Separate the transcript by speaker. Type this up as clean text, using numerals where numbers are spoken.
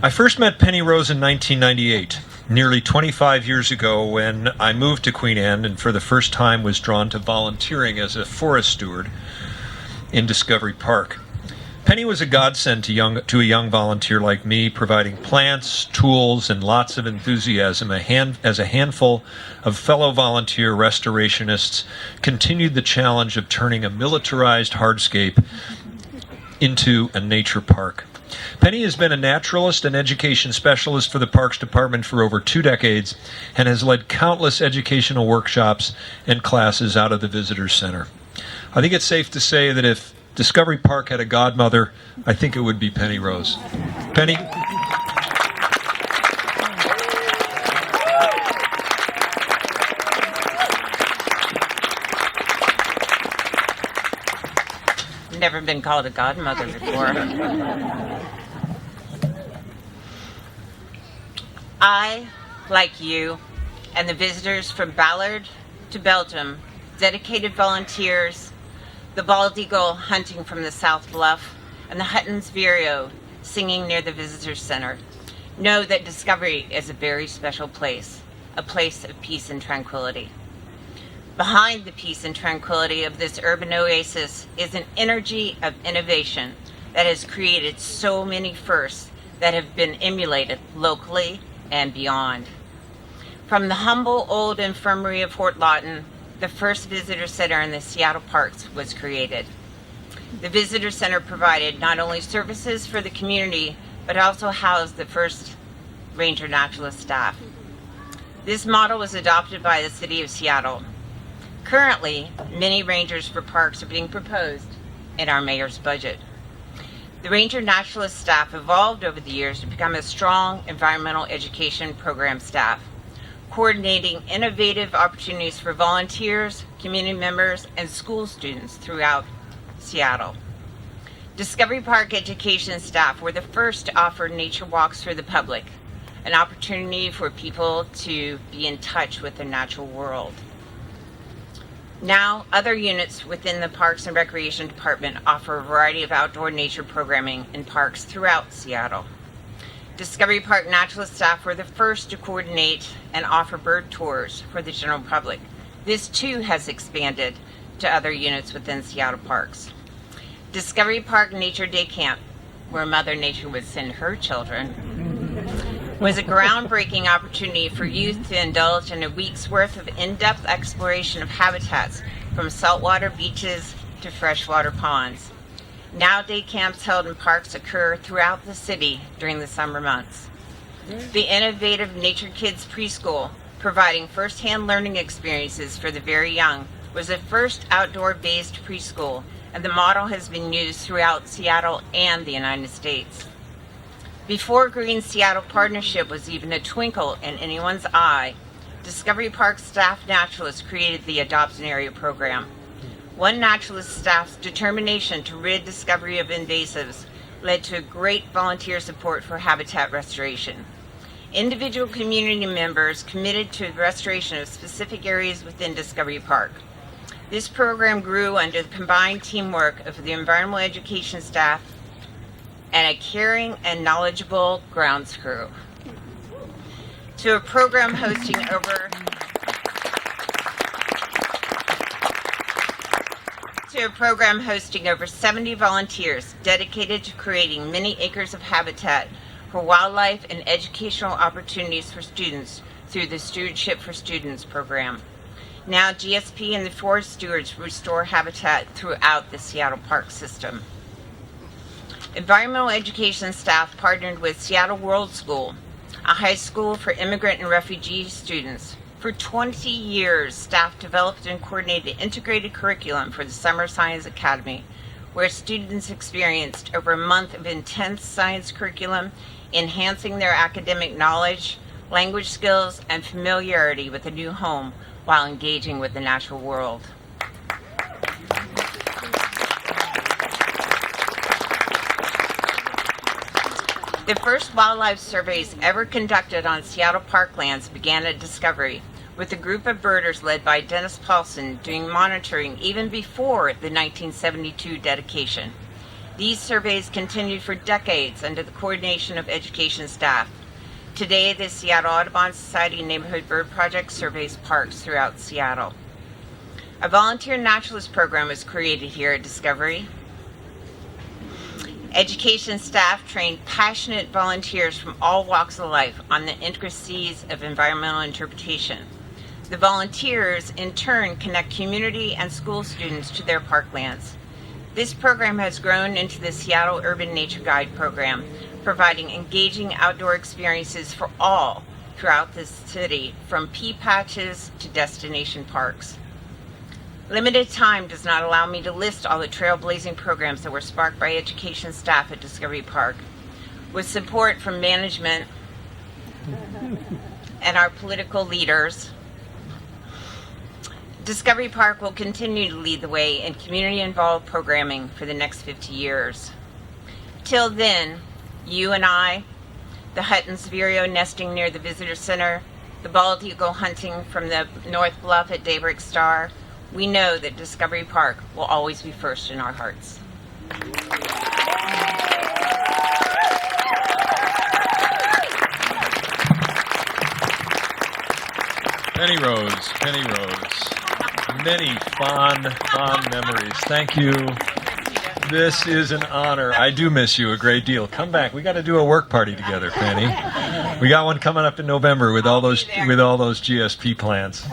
Speaker 1: I first met Penny Rose in 1998, nearly 25 years ago, when I moved to Queen Anne and for the first time was drawn to volunteering as a forest steward in Discovery Park. Penny was a godsend to a young volunteer like me, providing plants, tools, and lots of enthusiasm as a handful of fellow volunteer restorationists continued the challenge of turning a militarized hardscape into a nature park. Penny has been a naturalist and education specialist for the Parks Department for over 2 decades and has led countless educational workshops and classes out of the Visitor Center. I think it's safe to say that if Discovery Park had a godmother, I think it would be Penny Rose. Penny?
Speaker 2: Never been called a godmother before. I, like you, and the visitors from Ballard to Belgium, dedicated volunteers, the bald eagle hunting from the South Bluff, and the Hutton's vireo singing near the Visitor Center, know that Discovery is a very special place, a place of peace and tranquility. Behind the peace and tranquility of this urban oasis is an energy of innovation that has created so many firsts that have been emulated locally and beyond. From the humble old infirmary of Fort Lawton, the first visitor center in the Seattle Parks was created. The visitor center provided not only services for the community, but also housed the first ranger naturalist staff. This model was adopted by the city of Seattle. Currently, many rangers for parks are being proposed in our mayor's budget. The ranger naturalist staff evolved over the years to become a strong environmental education program staff, coordinating innovative opportunities for volunteers, community members, and school students throughout Seattle. Discovery Park education staff were the first to offer nature walks for the public, an opportunity for people to be in touch with the natural world. Now, other units within the Parks and Recreation Department offer a variety of outdoor nature programming in parks throughout Seattle. Discovery Park naturalist staff were the first to coordinate and offer bird tours for the general public. This too has expanded to other units within Seattle Parks. Discovery Park Nature Day Camp, where Mother Nature would send her children, was a groundbreaking opportunity for youth to indulge in a week's worth of in-depth exploration of habitats from saltwater beaches to freshwater ponds. Now day camps held in parks occur throughout the city during the summer months. The innovative Nature Kids Preschool, providing first-hand learning experiences for the very young, was the first outdoor-based preschool, and the model has been used throughout Seattle and the United States. Before Green Seattle Partnership was even a twinkle in anyone's eye, Discovery Park staff naturalists created the Adoption Area program. One naturalist staff's determination to rid Discovery of invasives led to great volunteer support for habitat restoration. Individual community members committed to the restoration of specific areas within Discovery Park. This program grew under the combined teamwork of the environmental education staff and a caring and knowledgeable grounds crew. To a program hosting over 70 volunteers dedicated to creating many acres of habitat for wildlife and educational opportunities for students through the Stewardship for Students program. Now GSP and the forest stewards restore habitat throughout the Seattle Park system. Environmental education staff partnered with Seattle World School, a high school for immigrant and refugee students. For 20 years, staff developed and coordinated integrated curriculum for the Summer Science Academy, where students experienced over a month of intense science curriculum, enhancing their academic knowledge, language skills, and familiarity with a new home while engaging with the natural world. The first wildlife surveys ever conducted on Seattle parklands began at Discovery, with a group of birders led by Dennis Paulson doing monitoring even before the 1972 dedication. These surveys continued for decades under the coordination of education staff. Today, the Seattle Audubon Society Neighborhood Bird Project surveys parks throughout Seattle. A volunteer naturalist program was created here at Discovery. Education staff trained passionate volunteers from all walks of life on the intricacies of environmental interpretation. The volunteers, in turn, connect community and school students to their parklands. This program has grown into the Seattle Urban Nature Guide program, providing engaging outdoor experiences for all throughout the city, from pea patches to destination parks. Limited time does not allow me to list all the trailblazing programs that were sparked by education staff at Discovery Park. With support from management and our political leaders, Discovery Park will continue to lead the way in community-involved programming for the next 50 years. Till then, you and I, the Hutton's vireo nesting near the visitor center, the bald eagle hunting from the North Bluff at Daybreak Star, we know that Discovery Park will always be first in our hearts.
Speaker 1: Penny Rose. Many fond memories. Thank you. This is an honor. I do miss you a great deal. Come back. We got to do a work party together, Penny. We got one coming up in November with all those GSP plans.